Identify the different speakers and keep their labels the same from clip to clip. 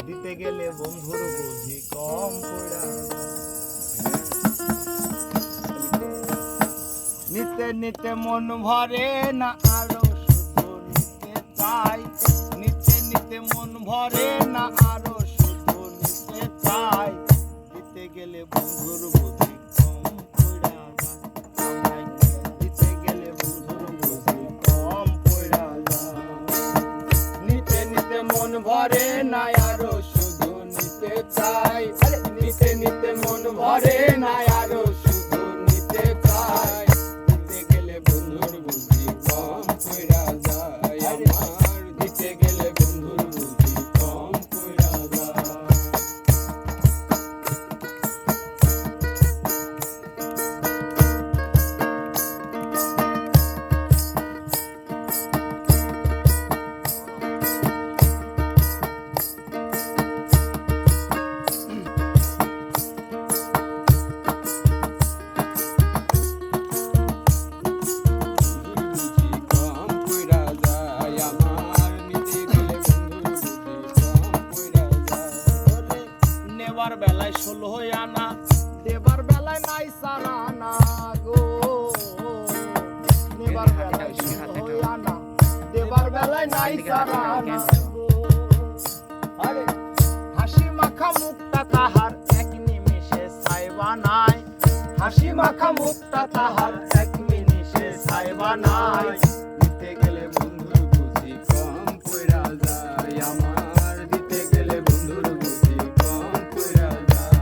Speaker 1: দিতে গেলে বন্ধুর বুঝি কম পড়া নিতে নিতে মন ভরে না আরো শুধু নিতে চাই নিতে নিতে মন ভরে না আরো শুধু নিতে চাই দিতে গেলে বন্ধুর বুঝি কম পড়া যায় দিতে গেলে বন্ধুর বুঝি কম পড়া যায় নিতে নিতে মন ভরে না আরো শুধু নিতে চাই নিতে নিতে মন ভরে না আরো শুধু নিতে চাই দিতে গেলে বন্ধুর বুঝি কম পড়া যায় আমার দিতে গেলে বন্ধুর বুঝি কম পড়া যায় নেবার বেলায় 16 আনা দেবার বেলায় নাই সারানা গো নেবার বেলায় 16 আনা দেবার বেলায় নাই সারানা গো আরে হাসি মাখা মুখটা তাহার এক নিমিষে ছাইবা নাই হাসি মাখা মুখটা তাহার এক নিমিষে ছাইবা নাই দিতে গেলে বন্ধুর বুঝি কম পড়া যায় আমার দিতে গেলে বন্ধুর বুঝি কম পড়া যায়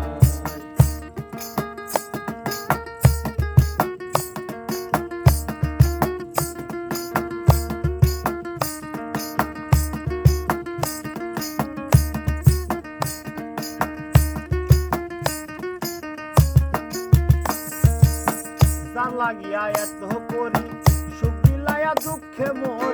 Speaker 1: লাগিয়া এত করি সুখ বিলায়া দুঃখে মরি